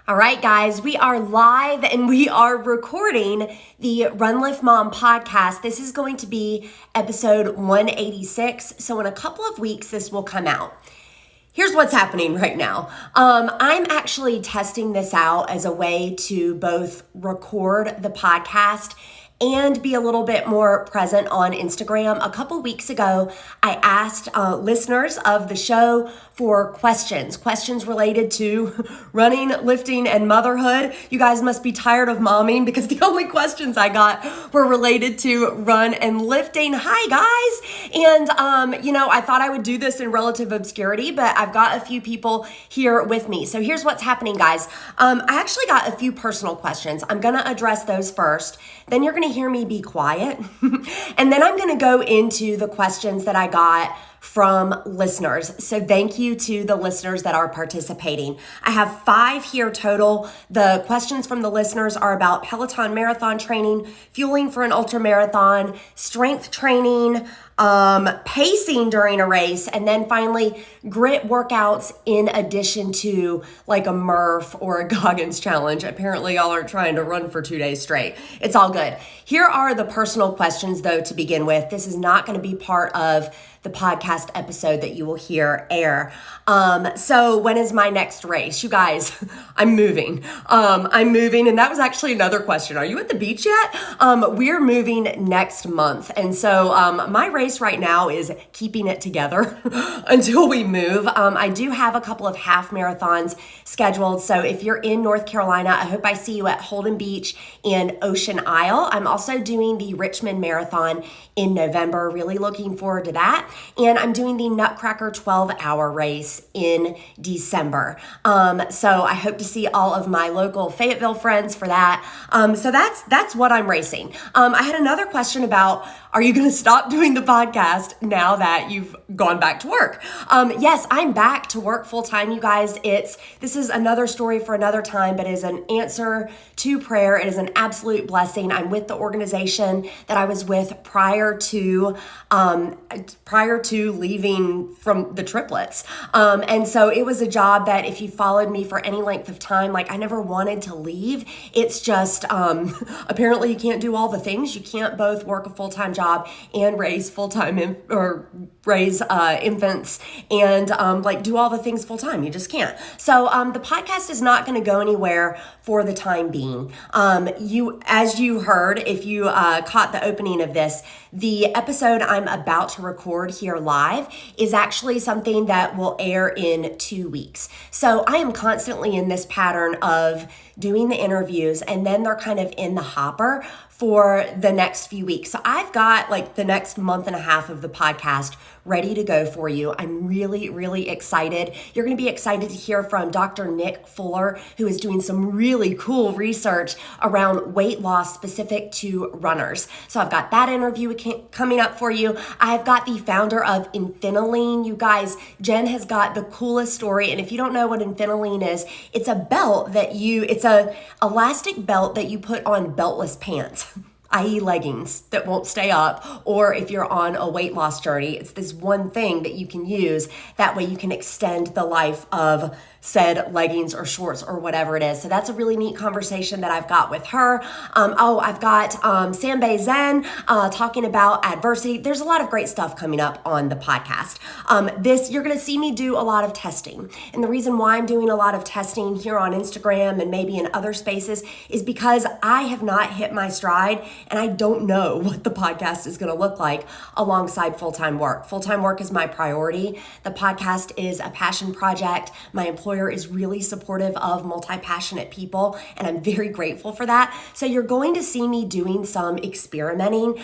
All right, guys, we are live and we are recording the Run Lift Mom podcast. This is going to be episode 186. So in a couple of weeks, this will come out. Here's what's happening right now. I'm actually testing this out as a way to both record the podcast and be a little bit more present on Instagram. A couple weeks ago, I asked listeners of the show for questions related to running, lifting, and motherhood. You guys must be tired of momming because the only questions I got were related to run and lifting. Hi, guys. And, I thought I would do this in relative obscurity, but I've got a few people here with me. So here's what's happening, guys. I actually got a few personal questions. I'm going to address those first. Then you're going to hear me be quiet. And then I'm going to go into the questions that I got from listeners. So thank you to the listeners that are participating. I have 5 here total. The questions from the listeners are about Peloton marathon training, fueling for an ultra marathon, strength training, pacing during a race, and then finally grit workouts in addition to like a Murph or a Goggins challenge. Apparently y'all aren't trying to run for 2 days straight. It's all good. Here are the personal questions though to begin with. This is not going to be part of the podcast episode that you will hear air. So when is my next race? You guys, I'm moving. And that was actually another question. Are you at the beach yet? We're moving next month. And so my race right now is keeping it together until we move. I do have a couple of half marathons scheduled. So if you're in North Carolina, I hope I see you at Holden Beach in Ocean Isle. I'm also doing the Richmond Marathon in November. Really looking forward to that. And I'm doing the Nutcracker 12-hour race in December. So I hope to see all of my local Fayetteville friends for that. So that's what I'm racing. I had another question about, are you going to stop doing the podcast now that you've gone back to work? Yes, I'm back to work full time, you guys. This is another story for another time, but it is an answer to prayer. It is an absolute blessing. I'm with the organization that I was with prior to leaving from the triplets. And so it was a job that if you followed me for any length of time, like I never wanted to leave. It's just, apparently you can't do all the things. You can't both work a full-time job and raise infants and do all the things full-time. You just can't. So the podcast is not going to go anywhere for the time being. As you heard, if you caught the opening of this, the episode I'm about to record here live is actually something that will air in 2 weeks. So I am constantly in this pattern of doing the interviews and then they're kind of in the hopper for the next few weeks. So I've got like the next month and a half of the podcast ready to go for you. I'm really, really excited. You're going to be excited to hear from Dr. Nick Fuller, who is doing some really cool research around weight loss specific to runners. So I've got that interview coming up for you. I've got the founder of Infinilean. You guys, Jen has got the coolest story. And if you don't know what Infinilean is, it's a belt it's a elastic belt that you put on beltless pants. i.e. leggings that won't stay up, or if you're on a weight loss journey, it's this one thing that you can use. That way you can extend the life of said leggings or shorts or whatever it is. So that's a really neat conversation that I've got with her. I've got Sanbei Zen talking about adversity. There's a lot of great stuff coming up on the podcast. You're going to see me do a lot of testing. And the reason why I'm doing a lot of testing here on Instagram and maybe in other spaces is because I have not hit my stride and I don't know what the podcast is going to look like alongside full-time work. Full-time work is my priority. The podcast is a passion project. My employer is really supportive of multi-passionate people, and I'm very grateful for that. So you're going to see me doing some experimenting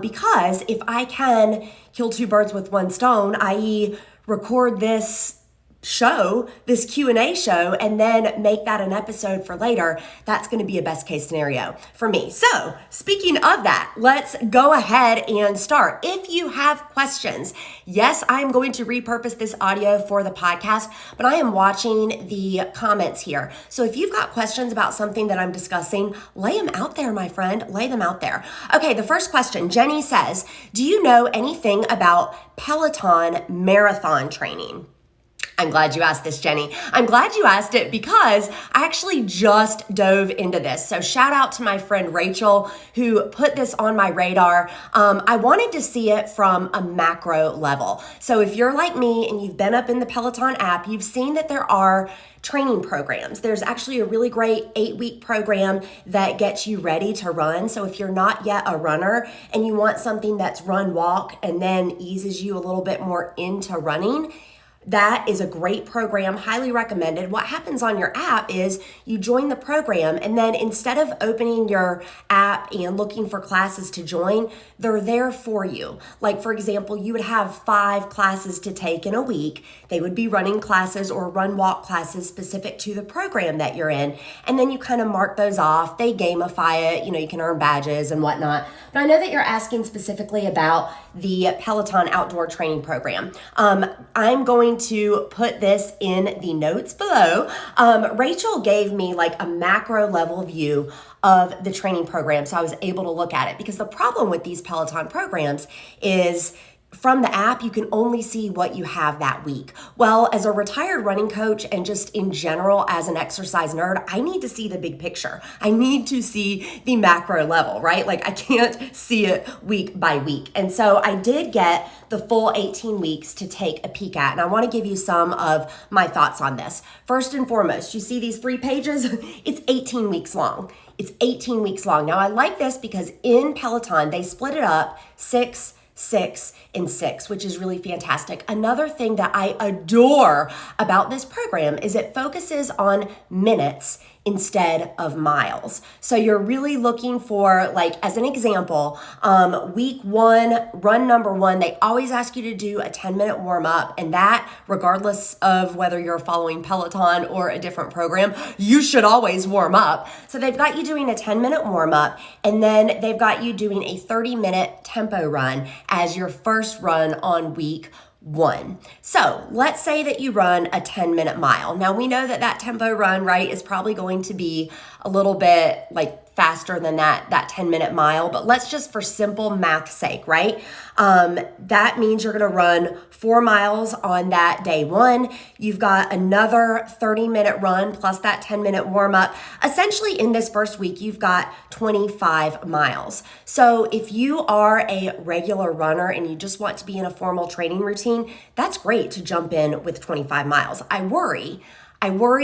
because if I can kill 2 birds with 1 stone, i.e. record this Q&A show, and then make that an episode for later, that's going to be a best case scenario for me. So speaking of that, let's go ahead and start. If you have questions, yes, I'm going to repurpose this audio for the podcast, but I am watching the comments here. So if you've got questions about something that I'm discussing, lay them out there, my friend, lay them out there. Okay, the first question, Jenny says, do you know anything about Peloton marathon training? I'm glad you asked this, Jenny. I'm glad you asked it because I actually just dove into this. So shout out to my friend Rachel who put this on my radar. I wanted to see it from a macro level. So if you're like me and you've been up in the Peloton app, you've seen that there are training programs. There's actually a really great 8-week program that gets you ready to run. So if you're not yet a runner and you want something that's run, walk, and then eases you a little bit more into running, that is a great program, highly recommended. What happens on your app is you join the program, and then instead of opening your app and looking for classes to join, they're there for you. Like, for example, you would have 5 classes to take in a week. They would be running classes or run walk classes specific to the program that you're in. And then you kind of mark those off. They gamify it. You can earn badges and whatnot. But I know that you're asking specifically about the Peloton outdoor training program. I'm going to put this in the notes below. Rachel gave me like a macro level view of the training program, so I was able to look at it, because the problem with these Peloton programs is from the app, you can only see what you have that week. Well, as a retired running coach and just in general as an exercise nerd, I need to see the big picture. I need to see the macro level, right? Like, I can't see it week by week. And so I did get the full 18 weeks to take a peek at, and I want to give you some of my thoughts on this. First and foremost, you see these 3 pages? It's 18 weeks long. It's 18 weeks long. Now, I like this because in Peloton, they split it up 6, 6, and 6, which is really fantastic. Another thing that I adore about this program is it focuses on minutes instead of miles. So you're really looking for, like, as an example, week 1, run number 1, they always ask you to do a 10-minute warm up, and that, regardless of whether you're following Peloton or a different program, you should always warm up. So they've got you doing a 10-minute warm up, and then they've got you doing a 30-minute tempo run as your first run on week 1. So let's say that you run a 10-minute mile. Now we know that tempo run, right, is probably going to be a little bit like faster than that 10-minute mile, but let's just, for simple math's sake, right? That means you're going to run 4 miles on that day 1. You've got another 30-minute run plus that 10-minute warm up. Essentially, in this first week, you've got 25 miles. So if you are a regular runner and you just want to be in a formal training routine, that's great to jump in with 25 miles. I worry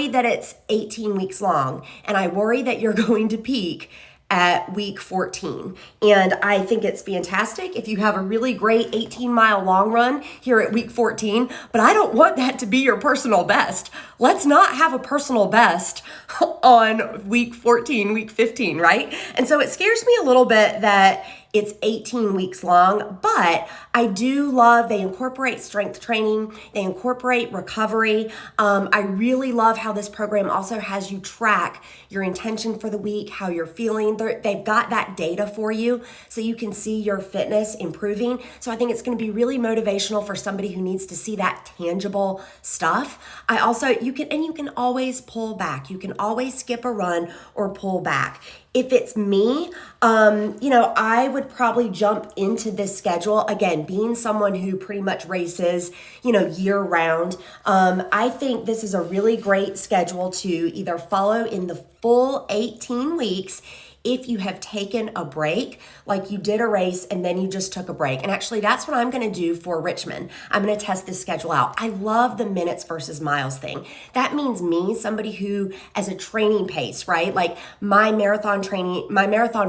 that it's 18 weeks long, and I worry that you're going to peak at week 14. And I think it's fantastic if you have a really great 18-mile long run here at week 14, but I don't want that to be your personal best. Let's not have a personal best on week 14, week 15, right? And so it scares me a little bit that it's 18 weeks long, but I do love they incorporate strength training, they incorporate recovery. I really love how this program also has you track your intention for the week, how you're feeling. They've got that data for you so you can see your fitness improving. So I think it's going to be really motivational for somebody who needs to see that tangible stuff. You can always pull back. You can always skip a run or pull back. If it's me, I would probably jump into this schedule. Again, being someone who pretty much races, year round, I think this is a really great schedule to either follow in the full 18 weeks if you have taken a break, like you did a race and then you just took a break. And actually, that's what I'm going to do for Richmond. I'm going to test this schedule out. I love the minutes versus miles thing. That means me, somebody who, as a training pace, right? Like my marathon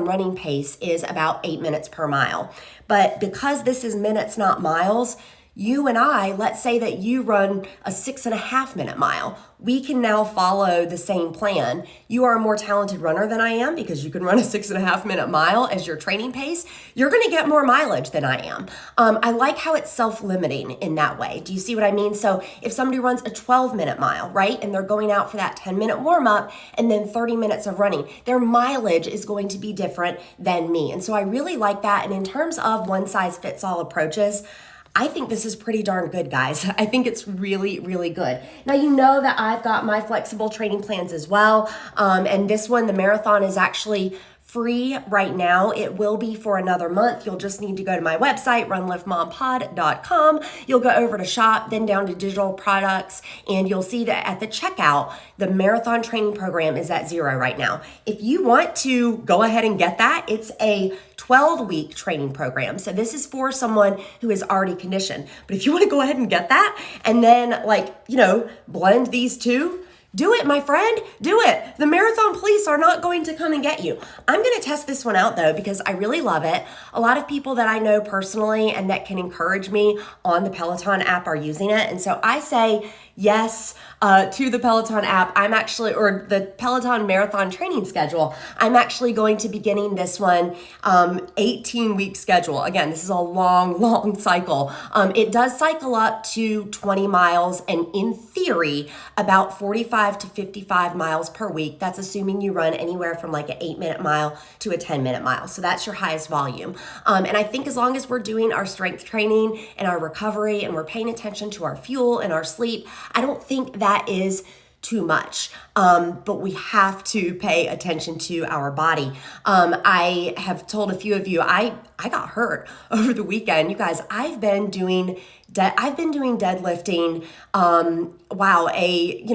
running pace is about 8 minutes per mile. But because this is minutes, not miles, you and I, let's say that you run a 6.5-minute mile. We can now follow the same plan. You are a more talented runner than I am because you can run a 6.5-minute mile as your training pace. You're going to get more mileage than I am. I like how it's self-limiting in that way. Do you see what I mean? So if somebody runs a 12-minute mile, right, and they're going out for that 10-minute warm-up and then 30 minutes of running, their mileage is going to be different than me. And so I really like that. And in terms of one-size-fits-all approaches, I think this is pretty darn good, guys. I think it's really, really good. Now, you know that I've got my flexible training plans as well. And this one, the marathon, is actually free right now. It will be for another month. You'll just need to go to my website, runliftmompod.com. You'll go over to shop, then down to digital products, and you'll see that at the checkout, the marathon training program is at $0 right now. If you want to go ahead and get that, it's a 12-week training program. So this is for someone who is already conditioned. But if you want to go ahead and get that and then blend these two, do it, my friend, do it. The marathon police are not going to come and get you. I'm going to test this one out though, because I really love it. A lot of people that I know personally and that can encourage me on the Peloton app are using it. And so I say yes to the Peloton app. Or the Peloton marathon training schedule. I'm actually going to be getting this one 18-week schedule. Again, this is a long cycle. It does cycle up to 20 miles and in theory, about 45 to 55 miles per week. That's assuming you run anywhere from like an 8-minute mile to a 10-minute mile. So that's your highest volume. And I think as long as we're doing our strength training and our recovery and we're paying attention to our fuel and our sleep, I don't think that is too much, but we have to pay attention to our body. I have told a few of you, I got hurt over the weekend. You guys, I've been doing deadlifting.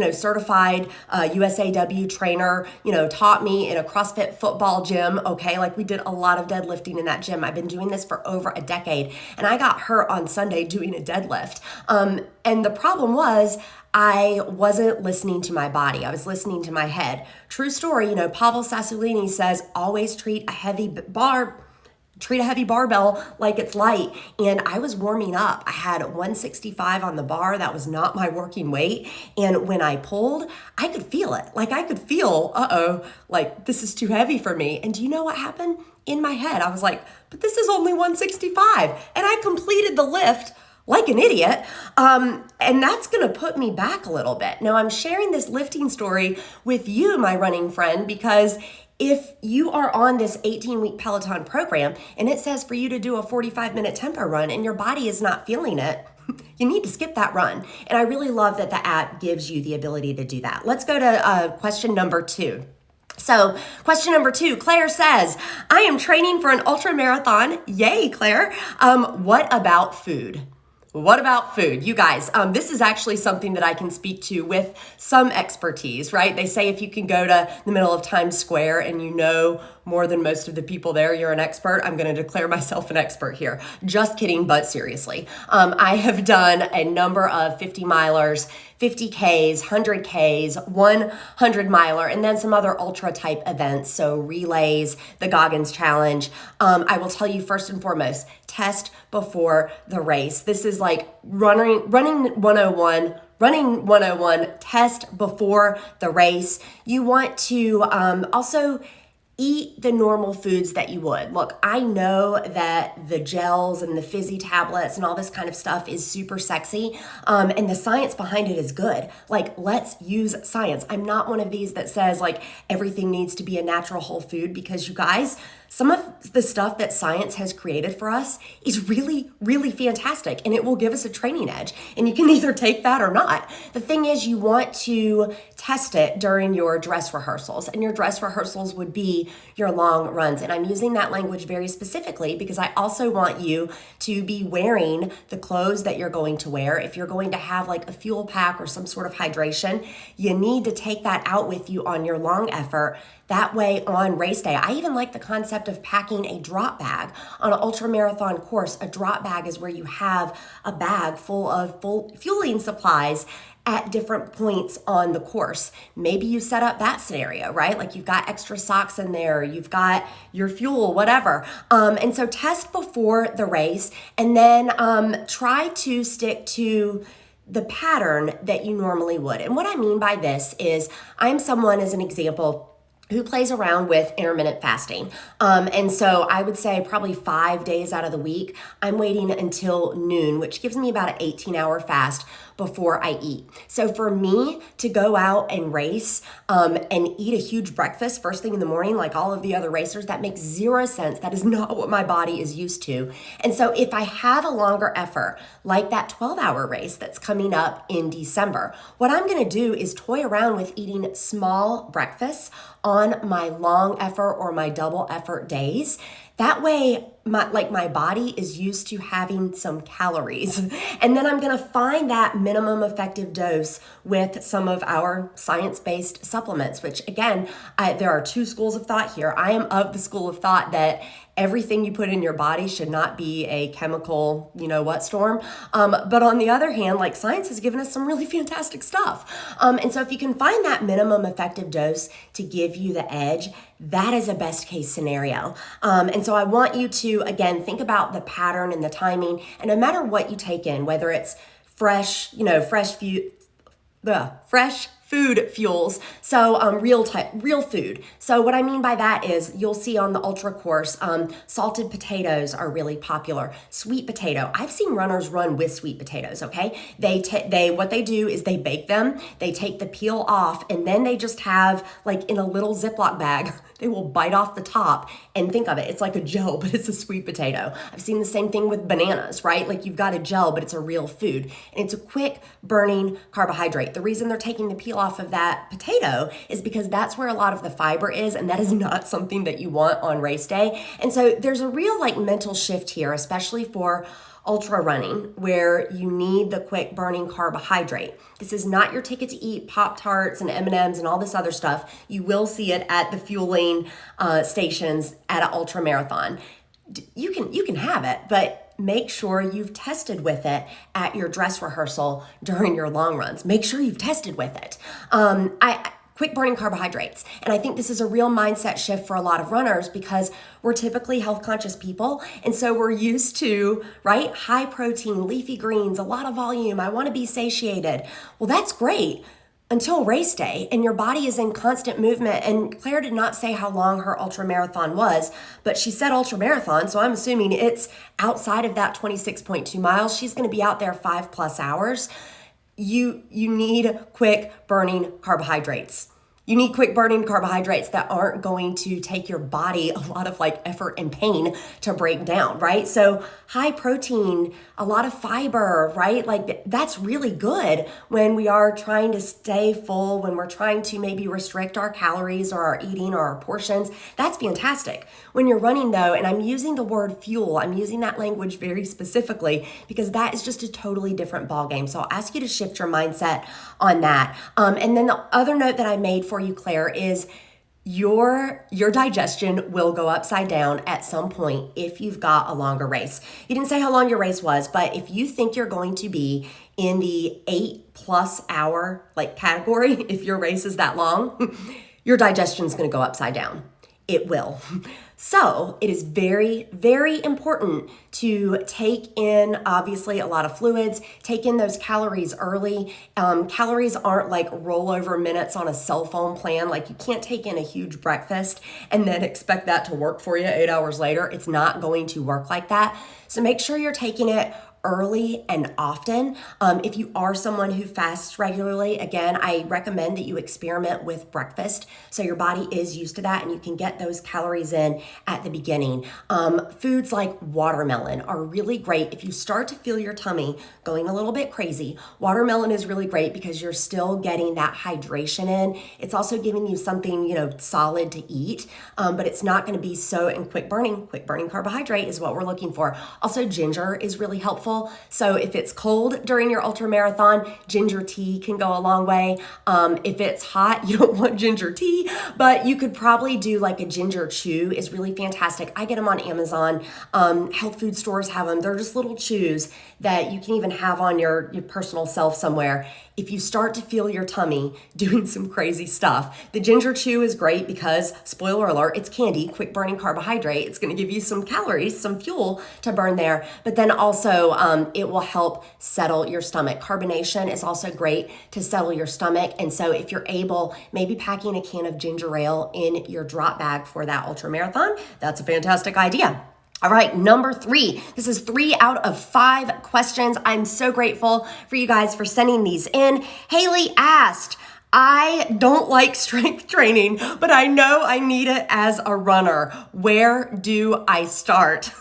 A certified USAW trainer, taught me in a CrossFit football gym. Okay, like we did a lot of deadlifting in that gym. I've been doing this for over a decade, and I got hurt on Sunday doing a deadlift. And the problem was I wasn't listening to my body. I was listening to my head. True story, Pavel Sasulini says, always treat a heavy barbell like it's light. And I was warming up. I had 165 on the bar. That was not my working weight. And when I pulled, I could feel it. Like I could feel, like this is too heavy for me. And do you know what happened? In my head, I was like, but this is only 165. And I completed the lift like an idiot. And that's going to put me back a little bit. Now I'm sharing this lifting story with you, my running friend, because if you are on this 18-week Peloton program and it says for you to do a 45-minute tempo run and your body is not feeling it, you need to skip that run. And I really love that the app gives you the ability to do that. Let's go to question number 2. So question number 2, Claire says, I am training for an ultra marathon. Yay, Claire. What about food? What about food? You guys, this is actually something that I can speak to with some expertise, right? They say if you can go to the middle of Times Square and you know more than most of the people there, you're an expert. I'm going to declare myself an expert here. Just kidding, but seriously. I have done a number of 50 milers, 50Ks, 100Ks, 100 miler, and then some other ultra type events. So relays, the Goggins Challenge. I will tell you first and foremost, test before the race. This is like running 101, test before the race. You want to also eat the normal foods that you would. Look, I know that the gels and the fizzy tablets and all this kind of stuff is super sexy, and the science behind it is good. Like, let's use science. I'm not one of these that says like everything needs to be a natural whole food, because you guys, some of the stuff that science has created for us is really, really fantastic, and it will give us a training edge, and you can either take that or not. The thing is, you want to test it during your dress rehearsals, and your dress rehearsals would be your long runs. And I'm using that language very specifically because I also want you to be wearing the clothes that you're going to wear. If you're going to have like a fuel pack or some sort of hydration, you need to take that out with you on your long effort. That way on race day, I even like the concept of packing a drop bag. On an ultra marathon course, a drop bag is where you have a bag full of fueling supplies at different points on the course. Maybe you set up that scenario, right? Like you've got extra socks in there, you've got your fuel, whatever. And so test before the race, and then try to stick to the pattern that you normally would. And what I mean by this is I'm someone, as an example, who plays around with intermittent fasting. And so I would say probably 5 days out of the week, I'm waiting until noon, which gives me about an 18-hour fast before I eat. So for me to go out and race and eat a huge breakfast first thing in the morning, like all of the other racers, that makes zero sense. That is not what my body is used to. And so if I have a longer effort, like that 12-hour race that's coming up in December, what I'm gonna do is toy around with eating small breakfasts on my long effort or my double effort days. That way, my body is used to having some calories. And then I'm gonna find that minimum effective dose with some of our science-based supplements, which again, there are two schools of thought here. I am of the school of thought that everything you put in your body should not be a chemical, storm. But on the other hand, like science has given us some really fantastic stuff. And so if you can find that minimum effective dose to give you the edge, that is a best case scenario. And so I want you to, again, think about the pattern and the timing. And no matter what you take in, whether it's fresh food fuels, so real food. So what I mean by that is you'll see on the ultra course, salted potatoes are really popular. Sweet potato, I've seen runners run with sweet potatoes. Okay, what they do is they bake them, they take the peel off, and then they just have like in a little Ziploc bag. They will bite off the top and think of it. It's like a gel, but it's a sweet potato. I've seen the same thing with bananas, right? Like you've got a gel, but it's a real food. And it's a quick burning carbohydrate. The reason they're taking the peel off of that potato is because that's where a lot of the fiber is, and that is not something that you want on race day. And so there's a real mental shift here, especially for ultra running, where you need the quick burning carbohydrate. This is not your ticket to eat Pop-Tarts and M&Ms and all this other stuff. You will see it at the fueling stations at an ultra marathon. You can have it, but make sure you've tested with it at your dress rehearsal during your long runs. Make sure you've tested with it. Quick burning carbohydrates. And I think this is a real mindset shift for a lot of runners because we're typically health conscious people. And so we're used to, right, high protein, leafy greens, a lot of volume. I want to be satiated. Well, that's great until race day and your body is in constant movement. And Claire did not say how long her ultra marathon was, but she said ultra marathon. So I'm assuming it's outside of that 26.2 miles. She's going to be out there 5+ hours. You need quick burning carbohydrates. You need quick burning carbohydrates that aren't going to take your body a lot of effort and pain to break down, right? So high protein, a lot of fiber, right? That's really good when we are trying to stay full, when we're trying to maybe restrict our calories or our eating or our portions. That's fantastic. When you're running though, and I'm using the word fuel, I'm using that language very specifically because that is just a totally different ballgame. So I'll ask you to shift your mindset on that. And then the other note that I made for you, Claire, is your digestion will go upside down at some point if you've got a longer race. You didn't say how long your race was, but if you think you're going to be in the 8+ hour category, if your race is that long, your digestion is going to go upside down. It will. So it is very, very important to take in, obviously, a lot of fluids, take in those calories early. Calories aren't like rollover minutes on a cell phone plan. You can't take in a huge breakfast and then expect that to work for you 8 hours later. It's not going to work like that. So make sure you're taking it early and often. If you are someone who fasts regularly, again, I recommend that you experiment with breakfast so your body is used to that and you can get those calories in at the beginning. Foods like watermelon are really great. If you start to feel your tummy going a little bit crazy, watermelon is really great because you're still getting that hydration in. It's also giving you something, solid to eat, but it's not going to be so, and quick burning carbohydrate is what we're looking for. Also, ginger is really helpful. So if it's cold during your ultra marathon, ginger tea can go a long way. If it's hot, you don't want ginger tea, but you could probably do a ginger chew is really fantastic. I get them on Amazon. Health food stores have them. They're just little chews that you can even have on your personal shelf somewhere. If you start to feel your tummy doing some crazy stuff, the ginger chew is great because, spoiler alert, it's candy, quick burning carbohydrate. It's going to give you some calories, some fuel to burn there, but then also it will help settle your stomach. Carbonation is also great to settle your stomach. And so if you're able, maybe packing a can of ginger ale in your drop bag for that ultra marathon, that's a fantastic idea. All right, number 3. This is 3 out of 5 questions. I'm so grateful for you guys for sending these in. Haley asked, I don't like strength training, but I know I need it as a runner. Where do I start?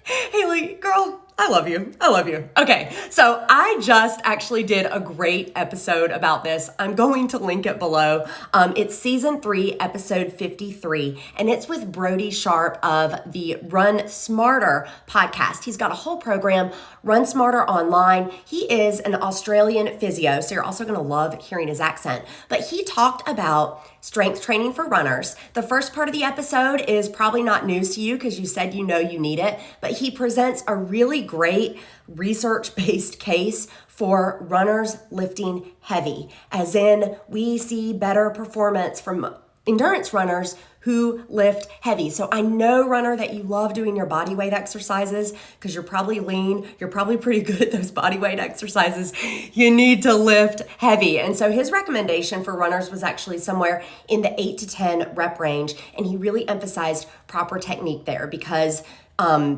Haley, girl, I love you. I love you. Okay, so I just actually did a great episode about this. I'm going to link it below. It's season 3, episode 53, and it's with Brody Sharp of the Run Smarter podcast. He's got a whole program, Run Smarter Online. He is an Australian physio, so you're also going to love hearing his accent. But he talked about strength training for runners. The first part of the episode is probably not news to you because you said you know you need it, but he presents a really great research-based case for runners lifting heavy, as in we see better performance from endurance runners who lift heavy. So I know, runner, that you love doing your body weight exercises because you're probably lean, you're probably pretty good at those body weight exercises. You need to lift heavy. And so his recommendation for runners was actually somewhere in the 8 to 10 rep range. And he really emphasized proper technique there because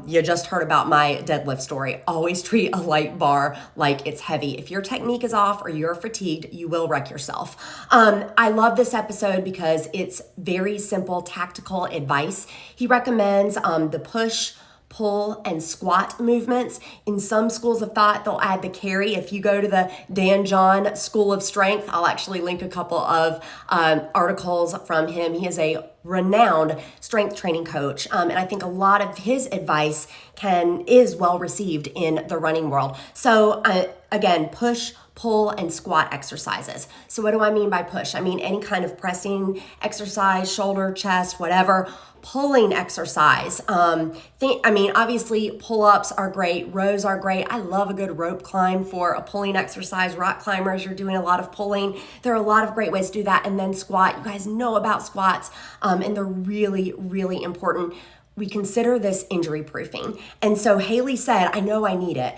you just heard about my deadlift story. Always treat a light bar like it's heavy. If your technique is off or you're fatigued, you will wreck yourself. I love this episode because it's very simple, tactical advice. He recommends the push, pull, and squat movements. In some schools of thought, they'll add the carry. If you go to the Dan John School of Strength, I'll actually link a couple of articles from him. He is a renowned strength training coach. And I think a lot of his advice is well received in the running world. So again, push, pull, and squat exercises. So what do I mean by push? I mean any kind of pressing exercise, shoulder, chest, whatever. Pulling exercise. Obviously pull-ups are great, rows are great. I love a good rope climb for a pulling exercise. Rock climbers, you're doing a lot of pulling. There are a lot of great ways to do that. And then squat. You guys know about squats, and they're really, really important. We consider this injury proofing. And so Haley said, I know I need it.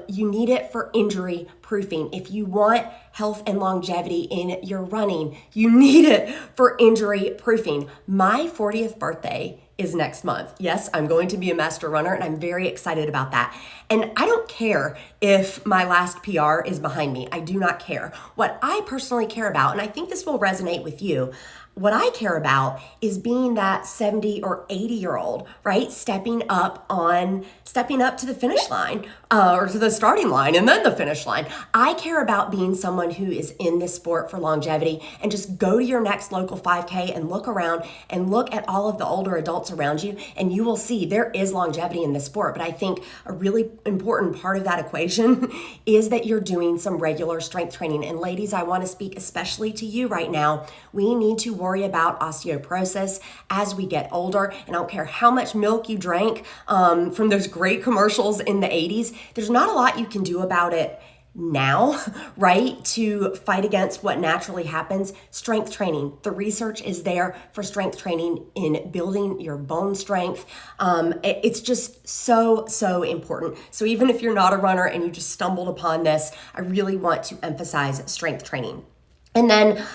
You need it for injury proofing. If you want health and longevity in your running, you need it for injury proofing. My 40th birthday is next month. Yes, I'm going to be a master runner and I'm very excited about that. And I don't care if my last PR is behind me. I do not care. What I personally care about, and I think this will resonate with you, what I care about is being that 70 or 80-year-old, right? Stepping up to the finish line or to the starting line and then the finish line. I care about being someone who is in this sport for longevity, and just go to your next local 5K and look around and look at all of the older adults around you, and you will see there is longevity in this sport. But I think a really important part of that equation is that you're doing some regular strength training. And ladies, I want to speak especially to you right now. We need to worry about osteoporosis as we get older. And I don't care how much milk you drank from those great commercials in the 80s. There's not a lot you can do about it now, right? To fight against what naturally happens. Strength training. The research is there for strength training in building your bone strength. It's just so important. So even if you're not a runner and you just stumbled upon this, I really want to emphasize strength training. And then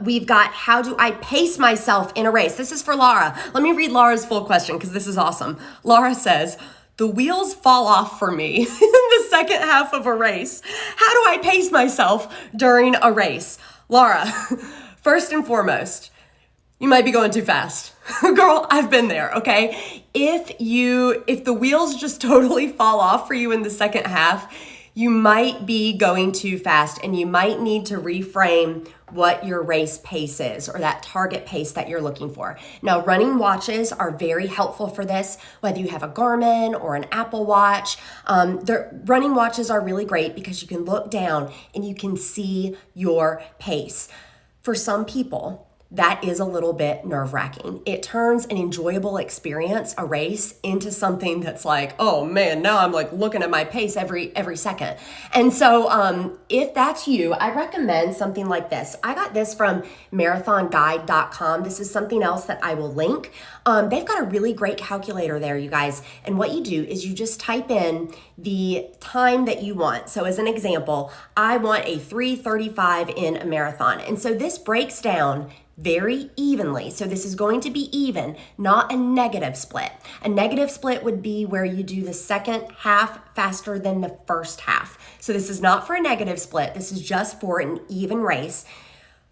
we've got, how do I pace myself in a race? This is for Laura. Let me read Laura's full question because this is awesome. Laura says, the wheels fall off for me in the second half of a race. How do I pace myself during a race? Laura, first and foremost, you might be going too fast. Girl, I've been there, okay? If the wheels just totally fall off for you in the second half, you might be going too fast and you might need to reframe what your race pace is, or that target pace that you're looking for. Now, running watches are very helpful for this, whether you have a Garmin or an Apple Watch. The running watches are really great because you can look down and you can see your pace. For some people, that is a little bit nerve-wracking. It turns an enjoyable experience, a race, into something that's like, oh man, now I'm like looking at my pace every second. And so if that's you, I recommend something like this. I got this from marathonguide.com. This is something else that I will link. They've got a really great calculator there, you guys. And what you do is you just type in the time that you want. So as an example, I want a 3:35 in a marathon. And so this breaks down very evenly. So this is going to be even, not a negative split. A negative split would be where you do the second half faster than the first half. So this is not for a negative split. This is just for an even race.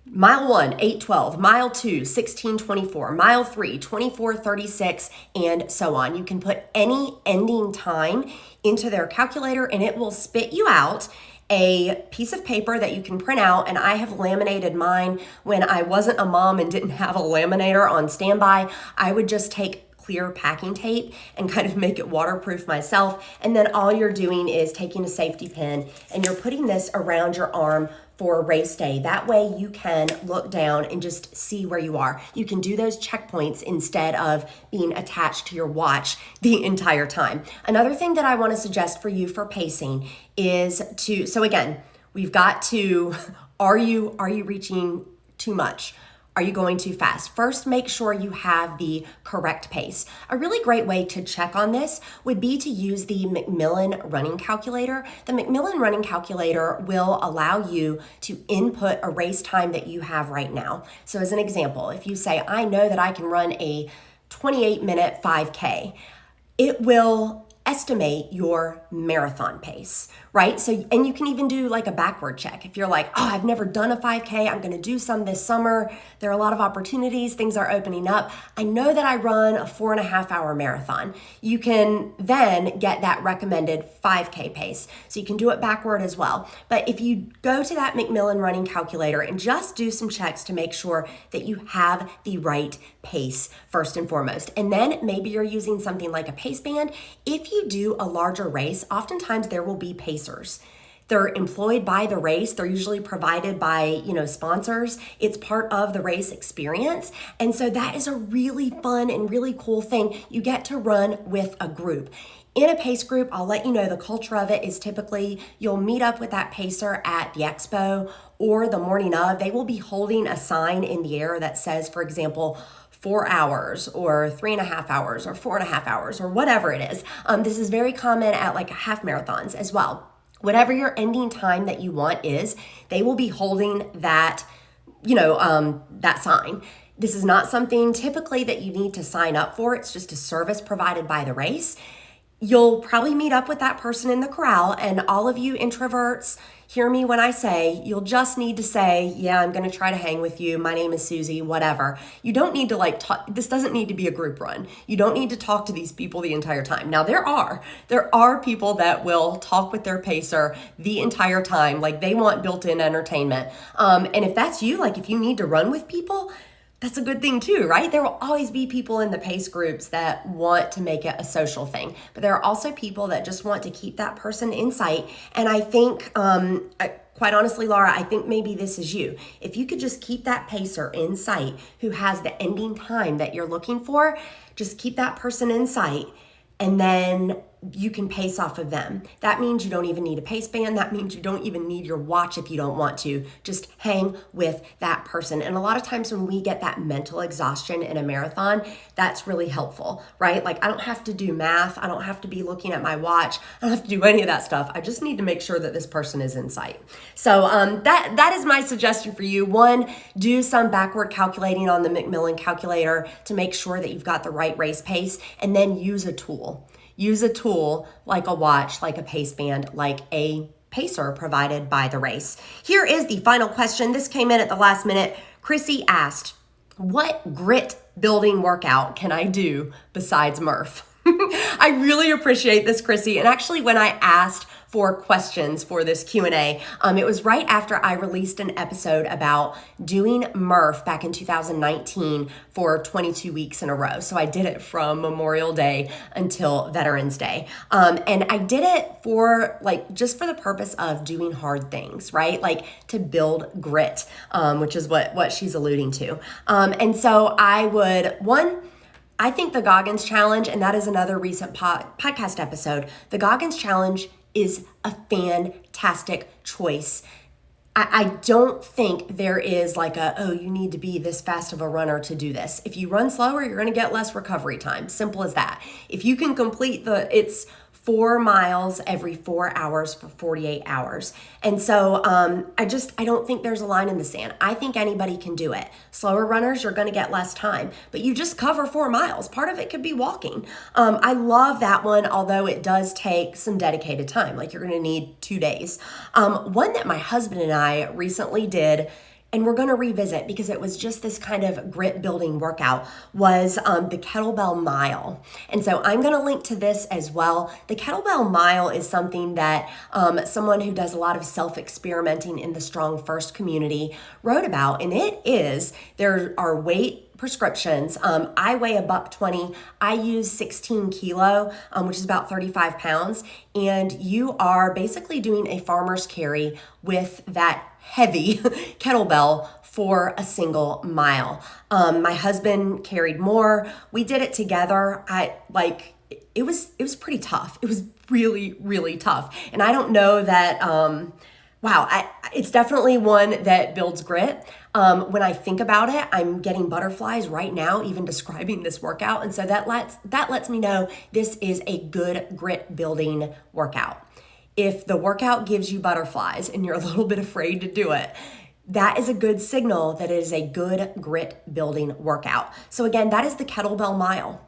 Mile 1, 8:12, mile 2, 16:24, mile 3, 24:36, and so on. You can put any ending time into their calculator and it will spit you out a piece of paper that you can print out. And I have laminated mine when I wasn't a mom and didn't have a laminator on standby. I would just take clear packing tape and kind of make it waterproof myself. And then all you're doing is taking a safety pin and you're putting this around your arm for race day. That way you can look down and just see where you are. You can do those checkpoints instead of being attached to your watch the entire time. Another thing that I want to suggest for you for pacing is so again, we've got to, are you reaching too much? Are you going too fast? First, make sure you have the correct pace. A really great way to check on this would be to use the Macmillan running calculator. The Macmillan running calculator will allow you to input a race time that you have right now. So as an example, if you say, I know that I can run a 28-minute 5K, it will estimate your marathon pace, right? So, and you can even do like a backward check. If you're like, oh, I've never done a 5K, I'm gonna do some this summer. There are a lot of opportunities, things are opening up. I know that I run a 4.5-hour marathon. You can then get that recommended 5K pace. So you can do it backward as well. But if you go to that Macmillan running calculator and just do some checks to make sure that you have the right pace first and foremost. And then maybe you're using something like a pace band. If you do a larger race, oftentimes there will be pacers. They're employed by the race. They're usually provided by, sponsors. It's part of the race experience. And so that is a really fun and really cool thing. You get to run with a group. In a pace group, I'll let you know the culture of it is typically you'll meet up with that pacer at the expo or the morning of. They will be holding a sign in the air that says, for example, 4 hours or 3.5 hours or 4.5 hours or whatever it is. This is very common at like half marathons as well. Whatever your ending time that you want is, they will be holding that, that sign. This is not something typically that you need to sign up for. It's just a service provided by the race. You'll probably meet up with that person in the corral, and all of you introverts, hear me when I say, you'll just need to say, yeah, I'm going to try to hang with you. My name is Susie, whatever. You don't need to talk. This doesn't need to be a group run. You don't need to talk to these people the entire time. Now there are people that will talk with their pacer the entire time. Like they want built-in entertainment. And if that's you, like if you need to run with people, that's a good thing too, right? There will always be people in the pace groups that want to make it a social thing, but there are also people that just want to keep that person in sight. And I think, quite honestly, Laura, I think maybe this is you. If you could just keep that pacer in sight who has the ending time that you're looking for, just keep that person in sight, and then you can pace off of them. That means you don't even need a pace band. That means you don't even need your watch if you don't want to. Just hang with that person. And a lot of times when we get that mental exhaustion in a marathon, that's really helpful, right? Like I don't have to do math. I don't have to be looking at my watch. I don't have to do any of that stuff. I just need to make sure that this person is in sight. So that is my suggestion for you. One, do some backward calculating on the Macmillan calculator to make sure that you've got the right race pace, and then use a tool. Use a tool like a watch, like a pace band, like a pacer provided by the race. Here is the final question. This came in at the last minute. Chrissy asked, what grit building workout can I do besides Murph? I really appreciate this, Chrissy. And actually, when I asked for questions for this Q&A, it was right after I released an episode about doing Murph back in 2019 for 22 weeks in a row. So I did it from Memorial Day until Veterans Day. And I did it for just for the purpose of doing hard things, right? Like to build grit, which is what she's alluding to. And so I think the Goggins Challenge, and that is another recent podcast episode, the Goggins Challenge is a fantastic choice. I don't think there is you need to be this fast of a runner to do this. If you run slower, you're going to get less recovery time. Simple as that. If you can complete it's 4 miles every 4 hours for 48 hours. And so I don't think there's a line in the sand. I think anybody can do it. Slower runners, you're going to get less time, but you just cover 4 miles. Part of it could be walking. I love that one, although it does take some dedicated time. Like you're going to need 2 days. One that my husband and I recently did, and we're going to revisit because it was just this kind of grit building workout, was the Kettlebell Mile. And so I'm going to link to this as well. The Kettlebell Mile is something that someone who does a lot of self-experimenting in the Strong First community wrote about. And there are weight prescriptions. I weigh $120. I use 16 kilo, which is about 35 pounds. And you are basically doing a farmer's carry with that heavy kettlebell for a single mile. My husband carried more. We did it together. It was pretty tough. It was really, really tough. And I don't know that, it's definitely one that builds grit. When I think about it, I'm getting butterflies right now, even describing this workout. And so that lets me know this is a good grit building workout. If the workout gives you butterflies and you're a little bit afraid to do it, that is a good signal that it is a good grit building workout. So again, that is the Kettlebell Mile.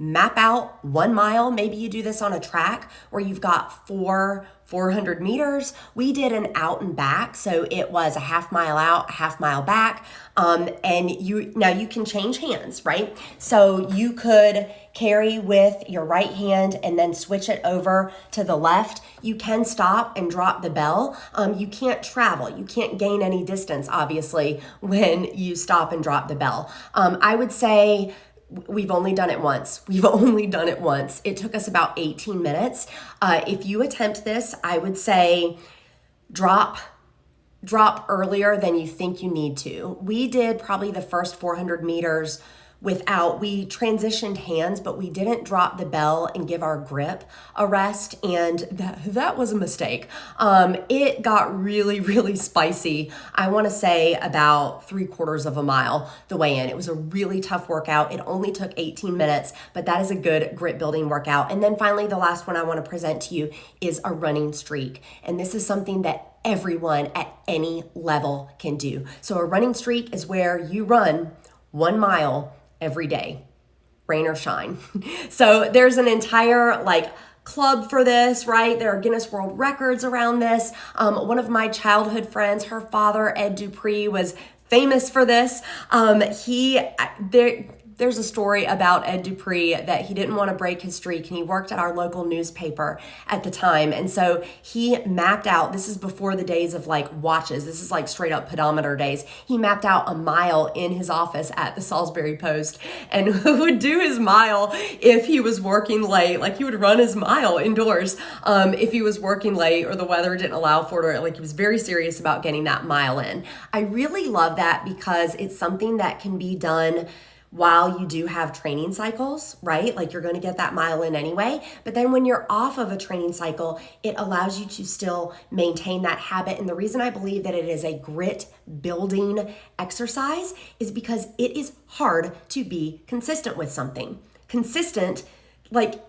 Map out 1 mile. Maybe you do this on a track where you've got 400 meters. We did an out and back. So it was a half mile out, a half mile back. And you can change hands, right? So you could carry with your right hand and then switch it over to the left. You can stop and drop the bell. You can't travel. You can't gain any distance, obviously, when you stop and drop the bell. I would say we've only done it once. It took us about 18 minutes. If you attempt this, I would say drop earlier than you think you need to. We did probably the first 400 meters we transitioned hands, but we didn't drop the bell and give our grip a rest. And that was a mistake. It got really, really spicy. I want to say about 3/4 of a mile the way in. It was a really tough workout. It only took 18 minutes, but that is a good grit building workout. And then finally, the last one I want to present to you is a running streak. And this is something that everyone at any level can do. So a running streak is where you run 1 mile every day, rain or shine. So there's an entire club for this, right? There are Guinness World Records around this. One of my childhood friends, her father, Ed Dupree, was famous for this. There's a story about Ed Dupree that he didn't want to break his streak, and he worked at our local newspaper at the time. And so he mapped out, this is before the days of watches, this is straight up pedometer days. He mapped out a mile in his office at the Salisbury Post and would do his mile if he was working late. He would run his mile indoors if he was working late or the weather didn't allow for it. He was very serious about getting that mile in. I really love that because it's something that can be done while you do have training cycles, right? You're going to get that mile in anyway. But then when you're off of a training cycle, it allows you to still maintain that habit. And the reason I believe that it is a grit building exercise is because it is hard to be consistent with something.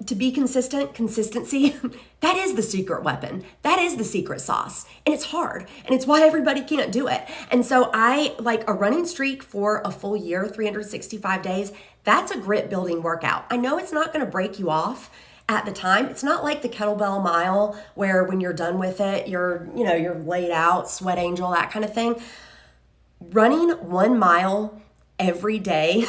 To be consistency, that is the secret weapon. That is the secret sauce. And it's hard. And it's why everybody can't do it. And so I like a running streak for a full year, 365 days. That's a grit building workout. I know it's not going to break you off at the time. It's not like the Kettlebell Mile where when you're done with it, you're laid out, sweat angel, that kind of thing. Running 1 mile every day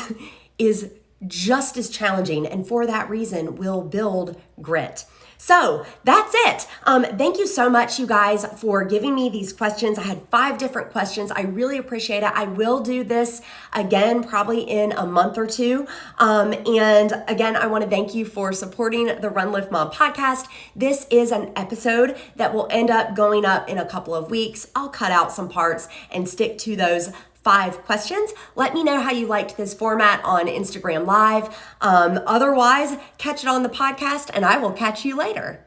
is just as challenging, and for that reason will build grit. So that's it. Thank you so much, you guys, for giving me these questions. I had 5 different questions. I really appreciate it. I will do this again, probably in a month or 2. And again, I want to thank you for supporting the Run Lift Mom podcast. This is an episode that will end up going up in a couple of weeks. I'll cut out some parts and stick to those 5 questions. Let me know how you liked this format on Instagram Live. Otherwise, catch it on the podcast, and I will catch you later.